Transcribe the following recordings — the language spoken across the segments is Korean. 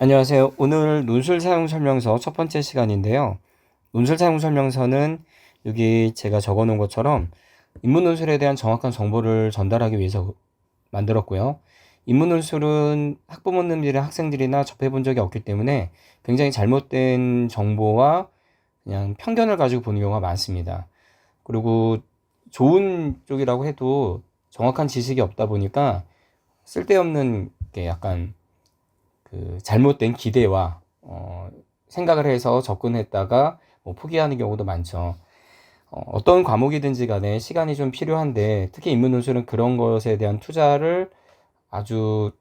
안녕하세요. 오늘 논술 사용 설명서 첫 번째 시간인데요. 논술 사용 설명서는 여기 제가 적어 놓은 것처럼 인문 논술에 대한 정확한 정보를 전달하기 위해서 만들었고요. 인문 논술은 학부모님들이나 학생들이나 접해 본 적이 없기 때문에 굉장히 잘못된 정보와 그냥 편견을 가지고 보는 경우가 많습니다. 그리고 좋은 쪽이라고 해도 정확한 지식이 없다 보니까 쓸데없는 게 약간 잘못된 기대와 생각을 해서 접근했다가 뭐 포기하는 경우도 많죠. 어떤 과목이든지 간에 시간이 좀 필요한데 특히 인문논술은 그런 것에 대한 투자를 아주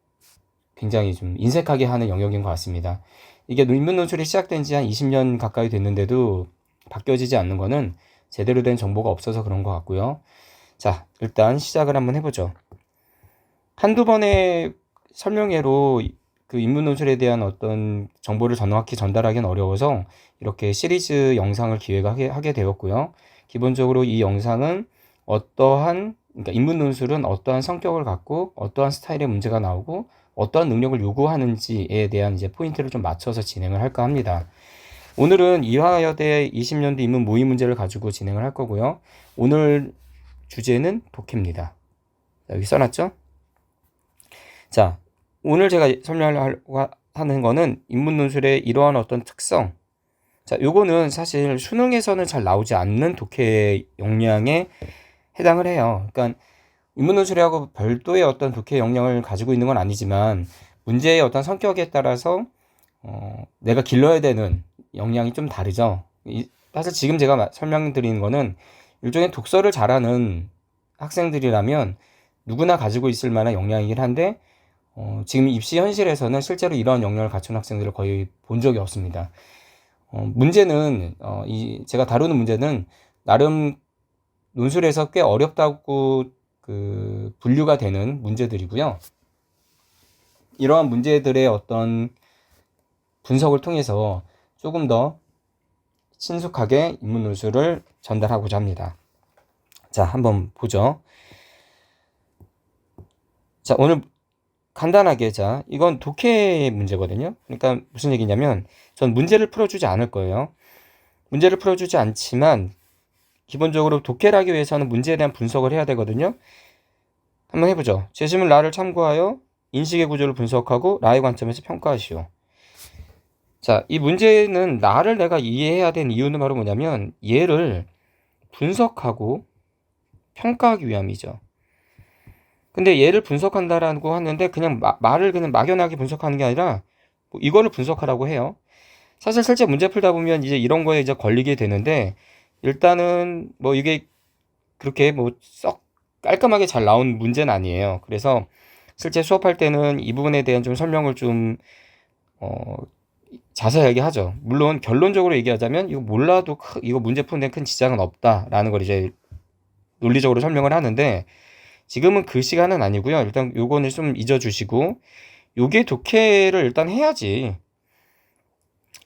굉장히 좀 인색하게 하는 영역인 것 같습니다. 이게 인문논술이 시작된 지 한 20년 가까이 됐는데도 바뀌어지지 않는 거는 제대로 된 정보가 없어서 그런 것 같고요. 자, 일단 시작을 한번 해보죠. 한두 번의 설명회로 그 인문 논술에 대한 어떤 정보를 정확히 전달하기는 어려워서 이렇게 시리즈 영상을 기획하게 되었고요. 기본적으로 이 영상은 그러니까 인문 논술은 어떠한 성격을 갖고 어떠한 스타일의 문제가 나오고 어떠한 능력을 요구하는지에 대한 이제 포인트를 좀 맞춰서 진행을 할까 합니다. 오늘은 이화여대 20년도 인문 모의 문제를 가지고 진행을 할 거고요. 오늘 주제는 독해입니다. 여기 써놨죠? 자, 오늘 제가 설명하려고 하는 거는 인문 논술의 이러한 어떤 특성. 자, 요거는 사실 수능에서는 잘 나오지 않는 독해 역량에 해당을 해요. 그러니까 인문 논술하고 별도의 어떤 독해 역량을 가지고 있는 건 아니지만 문제의 어떤 성격에 따라서 내가 길러야 되는 역량이 좀 다르죠. 사실 지금 제가 설명드리는 거는 일종의 독서를 잘하는 학생들이라면 누구나 가지고 있을 만한 역량이긴 한데 지금 입시 현실에서는 실제로 이런 역량을 갖춘 학생들을 거의 본 적이 없습니다. 문제는 제가 다루는 문제는 나름 논술에서 꽤 어렵다고 분류가 되는 문제들이고요. 이러한 문제들의 어떤 분석을 통해서 조금 더 친숙하게 인문 논술을 전달하고자 합니다. 자, 한번 보죠. 자, 오늘 간단하게 이건 독해 문제거든요. 그러니까 무슨 얘기냐면 전 문제를 풀어주지 않을 거예요. 문제를 풀어주지 않지만 기본적으로 독해를 하기 위해서는 문제에 대한 분석을 해야 되거든요. 한번 해보죠. 제시문 라를 참고하여 인식의 구조를 분석하고 라의 관점에서 평가하시오. 자, 이 문제는 라를 내가 이해해야 되는 이유는 바로 뭐냐면 얘를 분석하고 평가하기 위함이죠. 근데 얘를 분석한다라고 하는데 그냥 말을 그냥 막연하게 분석하는 게 아니라 뭐 이거를 분석하라고 해요. 사실 실제 문제 풀다 보면 이제 이런 거에 이제 걸리게 되는데 일단은 뭐 이게 그렇게 뭐 썩 깔끔하게 잘 나온 문제는 아니에요. 그래서 실제 수업할 때는 이 부분에 대한 좀 설명을 좀 어, 자세하게 하죠. 물론 결론적으로 얘기하자면 이거 몰라도 이거 문제 푸는 데 큰 지장은 없다라는 걸 이제 논리적으로 설명을 하는데 지금은 그 시간은 아니고요. 일단 요거는 좀 잊어주시고 요게 독해를 일단 해야지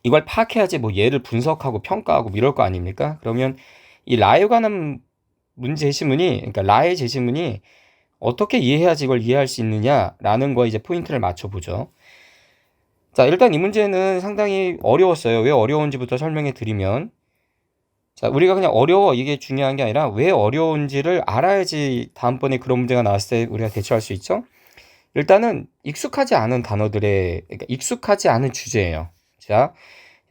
이걸 파악해야지 뭐 얘를 분석하고 평가하고 뭐 이럴 거 아닙니까? 그러면 이 라에 관한 문제 제시문이 그러니까 라의 제시문이 어떻게 이해해야지 이걸 이해할 수 있느냐라는 거에 이제 포인트를 맞춰보죠. 자, 일단 이 문제는 상당히 어려웠어요. 왜 어려운지부터 설명해 드리면 자, 우리가 그냥 어려워 이게 중요한 게 아니라 왜 어려운지를 알아야지 다음번에 그런 문제가 나왔을 때 우리가 대처할 수 있죠. 일단은 익숙하지 않은 그러니까 익숙하지 않은 주제예요. 자,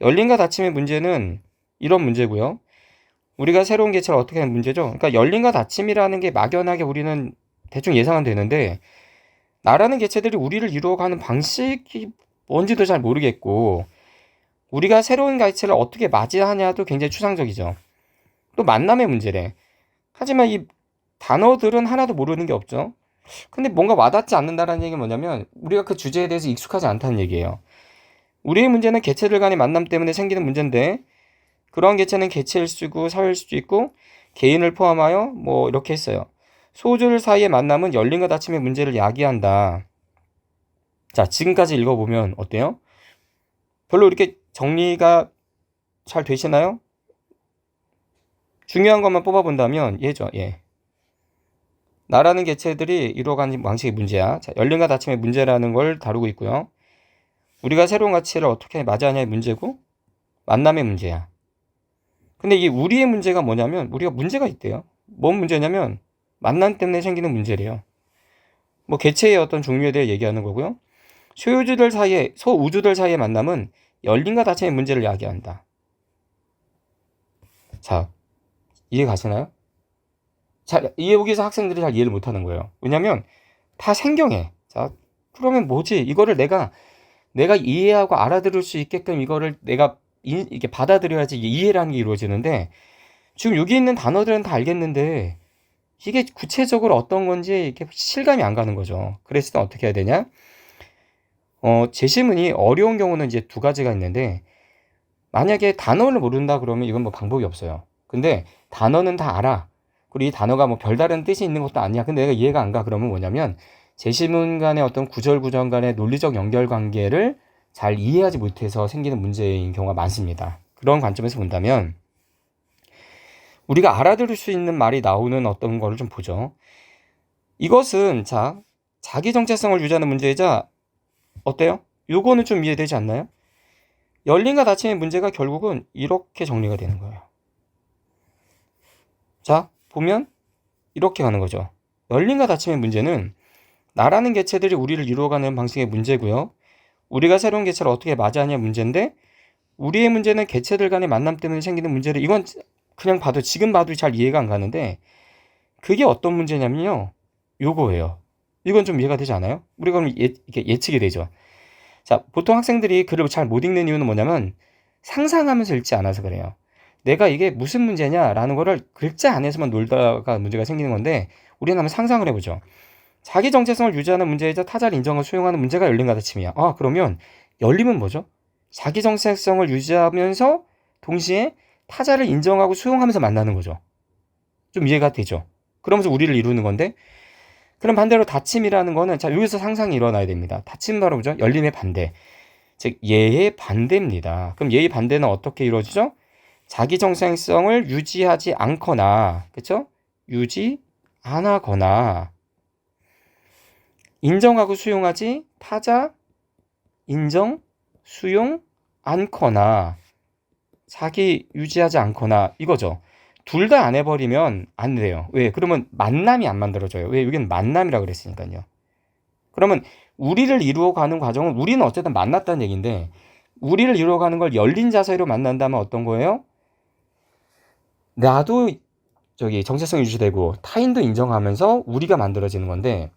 열림과 닫힘의 문제는 이런 문제고요. 우리가 새로운 개체를 어떻게 하는 문제죠. 그러니까 열림과 닫힘이라는 게 막연하게 우리는 대충 예상은 되는데 나라는 개체들이 우리를 이루어가는 방식이 뭔지도 잘 모르겠고 우리가 새로운 개체를 어떻게 맞이하냐도 굉장히 추상적이죠. 또 만남의 문제래. 하지만 이 단어들은 하나도 모르는 게 없죠. 근데 뭔가 와닿지 않는다라는 얘기는 뭐냐면 우리가 그 주제에 대해서 익숙하지 않다는 얘기예요. 우리의 문제는 개체들 간의 만남 때문에 생기는 문제인데 그러한 개체는 개체일 수고 사회일 수도 있고 개인을 포함하여 뭐 이렇게 했어요. 소들 사이의 만남은 열림과 닫힘의 문제를 야기한다. 자, 지금까지 읽어보면 어때요? 별로 이렇게 정리가 잘 되시나요? 중요한 것만 뽑아본다면 얘죠. 예. 나라는 개체들이 이루어가는 방식의 문제야. 자, 열림과 닫힘의 문제라는 걸 다루고 있고요. 우리가 새로운 가치를 어떻게 맞이하냐의 문제고 만남의 문제야. 근데 이 우리의 문제가 뭐냐면 우리가 문제가 있대요. 뭔 문제냐면 만남 때문에 생기는 문제래요. 뭐 개체의 어떤 종류에 대해 얘기하는 거고요. 소우주들 사이의 만남은 열림과 닫힘의 문제를 이야기한다. 자, 이해 가시나요? 잘, 여기서 학생들이 잘 이해를 못하는 거예요. 왜냐면 다 생경해. 자, 그러면 뭐지? 이거를 내가 이해하고 알아들을 수 있게끔 이거를 내가 이렇게 받아들여야지 이해라는 게 이루어지는데 지금 여기 있는 단어들은 다 알겠는데 이게 구체적으로 어떤 건지 이렇게 실감이 안 가는 거죠. 그랬을 때 어떻게 해야 되냐? 제시문이 어려운 경우는 이제 두 가지가 있는데 만약에 단어를 모른다 그러면 이건 뭐 방법이 없어요. 근데 단어는 다 알아. 그리고 이 단어가 뭐 별다른 뜻이 있는 것도 아니야. 근데 내가 이해가 안 가. 그러면 뭐냐면 제시문 간의 어떤 구절 간의 논리적 연결 관계를 잘 이해하지 못해서 생기는 문제인 경우가 많습니다. 그런 관점에서 본다면 우리가 알아들을 수 있는 말이 나오는 어떤 거를 좀 보죠. 이것은 자기 정체성을 유지하는 문제이자 어때요? 요거는 좀 이해되지 않나요? 열림과 닫힘의 문제가 결국은 이렇게 정리가 되는 거예요. 자, 보면 이렇게 가는 거죠. 열림과 닫힘의 문제는 나라는 개체들이 우리를 이루어가는 방식의 문제고요. 우리가 새로운 개체를 어떻게 맞이하냐 문제인데 우리의 문제는 개체들 간의 만남 때문에 생기는 문제를 이건 그냥 봐도 지금 봐도 잘 이해가 안 가는데 그게 어떤 문제냐면요. 요거예요. 이건 좀 이해가 되지 않아요? 우리가 그럼 이렇게 예측이 되죠. 자, 보통 학생들이 글을 잘 못 읽는 이유는 뭐냐면 상상하면서 읽지 않아서 그래요. 내가 이게 무슨 문제냐라는 거를 글자 안에서만 놀다가 문제가 생기는 건데 우리는 한번 상상을 해보죠. 자기 정체성을 유지하는 문제이자 타자를 인정하고 수용하는 문제가 열림과 닫힘이야. 아, 그러면 열림은 뭐죠? 자기 정체성을 유지하면서 동시에 타자를 인정하고 수용하면서 만나는 거죠. 좀 이해가 되죠? 그러면서 우리를 이루는 건데 그럼 반대로 닫힘이라는 거는 자 여기서 상상이 일어나야 됩니다. 닫힘 바로 뭐죠? 열림의 반대. 즉 예의 반대입니다. 그럼 예의 반대는 어떻게 이루어지죠? 자기 정체성을 유지하지 않거나 그렇죠? 유지 안 하거나 인정하고 수용하지 타자 인정 수용 않거나 자기 유지하지 않거나 이거죠. 둘 다 안 해버리면 안 돼요. 왜? 그러면 만남이 안 만들어져요. 왜? 여기는 만남이라 그랬으니까요. 그러면 우리를 이루어가는 과정은 우리는 어쨌든 만났다는 얘기인데 우리를 이루어가는 걸 열린 자세로 만난다면 어떤 거예요? 나도 정체성이 유지되고 타인도 인정하면서 우리가 만들어지는 건데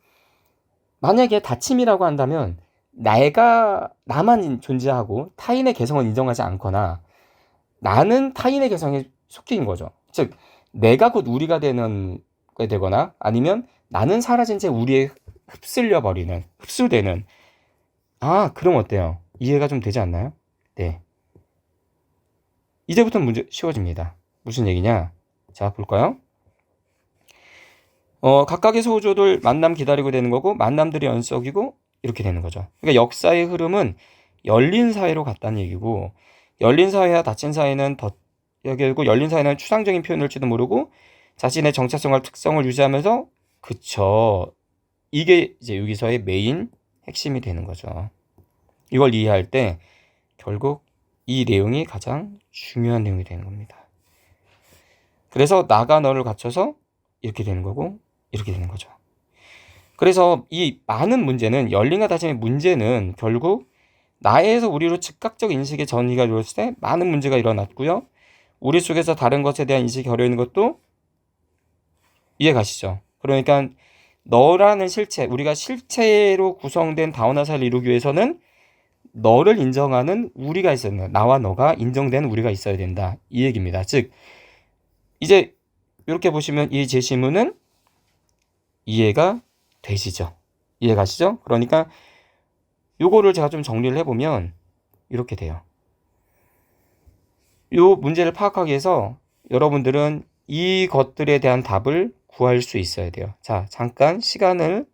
만약에 닫힘이라고 한다면 나만 존재하고 타인의 개성을 인정하지 않거나 나는 타인의 개성에 속해인 거죠. 즉 내가 곧 우리가 되거나 아니면 나는 사라진 채 우리에 흡수되는 그럼 어때요? 이해가 좀 되지 않나요? 네. 이제부터 문제 쉬워집니다. 무슨 얘기냐? 자, 볼까요? 각각의 소조들 만남 기다리고 되는 거고 만남들이 연속이고 이렇게 되는 거죠. 그러니까 역사의 흐름은 열린 사회로 갔다는 얘기고 열린 사회와 닫힌 사회는 결국 열린 사회는 추상적인 표현일지도 모르고 자신의 정체성과 특성을 유지하면서 그쵸. 이게 이제 여기서의 메인 핵심이 되는 거죠. 이걸 이해할 때 결국 이 내용이 가장 중요한 내용이 되는 겁니다. 그래서 나가 너를 갖춰서 이렇게 되는 거고 이렇게 되는 거죠. 그래서 이 많은 문제는 열림과 닫힘의 문제는 결국 나에서 우리로 즉각적 인식의 전이가 이루어졌을 때 많은 문제가 일어났고요. 우리 속에서 다른 것에 대한 인식이 결여 있는 것도 이해 가시죠? 그러니까 너라는 실체, 우리가 실체로 구성된 다원화 사회를 이루기 위해서는 너를 인정하는 우리가 있어야 된다. 나와 너가 인정되는 우리가 있어야 된다. 이 얘기입니다. 즉 이제 이렇게 보시면 이 제시문은 이해가 되시죠? 이해 가시죠? 그러니까 요거를 제가 좀 정리를 해보면 이렇게 돼요. 요 문제를 파악하기 위해서 여러분들은 이것들에 대한 답을 구할 수 있어야 돼요. 자, 잠깐 시간을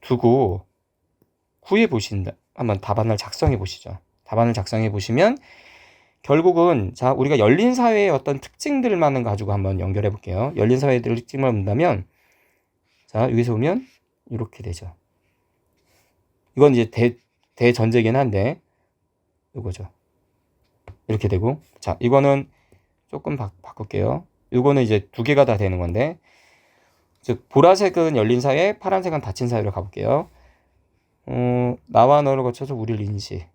두고 구해 보신다. 한번 답안을 작성해 보시죠. 답안을 작성해 보시면 결국은 자, 우리가 열린 사회의 어떤 특징들만을 가지고 한번 연결해 볼게요. 열린 사회의 특징을 본다면 자, 여기서 보면 이렇게 되죠. 이건 이제 대전제긴 한데 요거죠. 이렇게 되고, 자, 이거는 조금 바꿀게요. 이거는 이제 두 개가 다 되는 건데, 즉 보라색은 열린 사회, 파란색은 닫힌 사회로 가볼게요. 나와 너를 거쳐서 우리를 인지,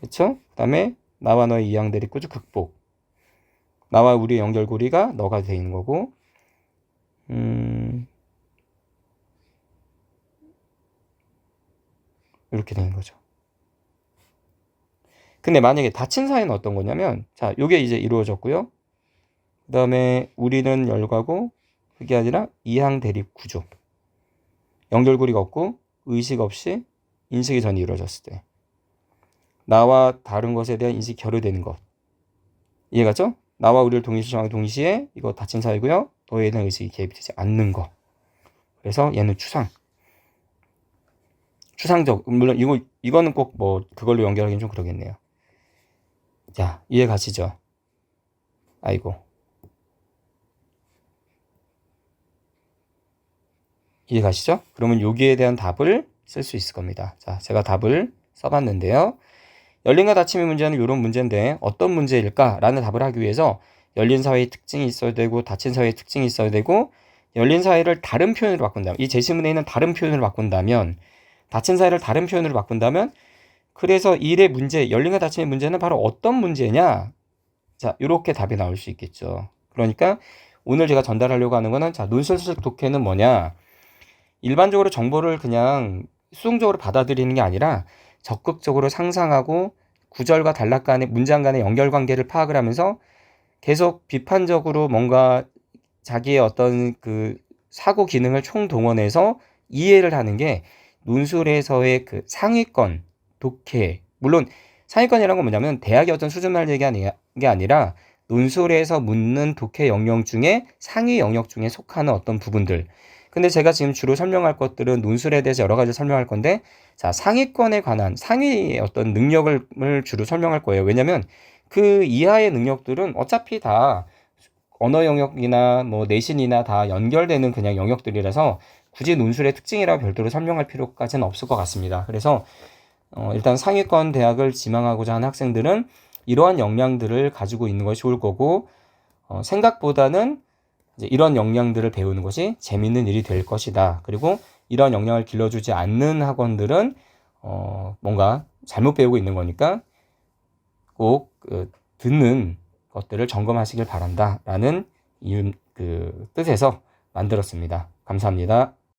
그쵸? 그 다음에 나와 너의 이항들이 꾸준 극복, 나와 우리의 연결고리가 너가 되는 거고, 이렇게 되는 거죠. 근데 만약에 닫힌 사회는 어떤 거냐면, 자, 요게 이제 이루어졌고요. 그 다음에 우리는 열과고, 그게 아니라 이항 대립 구조. 연결고리가 없고 의식 없이 인식이 전이 이루어졌을 때, 나와 다른 것에 대한 인식이 결여되는 것. 이해가죠? 나와 우리를 동일시 동시에 이거 닫힌 사회고요. 너에 대한 의식이 개입이 되지 않는 거. 그래서 얘는 추상적. 물론 이거는 꼭 뭐 그걸로 연결하기는 좀 그러겠네요. 자, 이해 가시죠? 아이고. 이해 가시죠? 그러면 여기에 대한 답을 쓸 수 있을 겁니다. 자, 제가 답을 써봤는데요. 열린과 닫힘의 문제는 이런 문제인데 어떤 문제일까라는 답을 하기 위해서 열린 사회의 특징이 있어야 되고 닫힌 사회의 특징이 있어야 되고, 열린 사회를 다른 표현으로 바꾼다면, 이 제시문에 있는 다른 표현으로 바꾼다면, 닫힌 사회를 다른 표현으로 바꾼다면, 그래서 일의 문제, 열린과 닫힘의 문제는 바로 어떤 문제냐? 자, 이렇게 답이 나올 수 있겠죠. 그러니까 오늘 제가 전달하려고 하는 거는, 자, 논술식 독해는 뭐냐? 일반적으로 정보를 그냥 수동적으로 받아들이는 게 아니라 적극적으로 상상하고 구절과 단락 간의 문장 간의 연결관계를 파악을 하면서 계속 비판적으로 뭔가 자기의 어떤 그 사고 기능을 총동원해서 이해를 하는 게 논술에서의 그 상위권 독해. 물론 상위권이라는 건 뭐냐면 대학의 어떤 수준만 얘기하는 게 아니라 논술에서 묻는 독해 영역 중에 상위 영역 중에 속하는 어떤 부분들. 근데 제가 지금 주로 설명할 것들은 논술에 대해서 여러 가지 설명할 건데, 자, 상위권에 관한 상위의 어떤 능력을 주로 설명할 거예요. 왜냐면 그 이하의 능력들은 어차피 다 언어 영역이나 뭐 내신이나 다 연결되는 그냥 영역들이라서 굳이 논술의 특징이라 별도로 설명할 필요까지는 없을 것 같습니다. 그래서 일단 상위권 대학을 지망하고자 하는 학생들은 이러한 역량들을 가지고 있는 것이 좋을 거고, 생각보다는 이제 이런 역량들을 배우는 것이 재밌는 일이 될 것이다. 그리고 이런 역량을 길러주지 않는 학원들은 뭔가 잘못 배우고 있는 거니까 꼭 듣는 것들을 점검하시길 바란다 라는 뜻에서 만들었습니다. 감사합니다.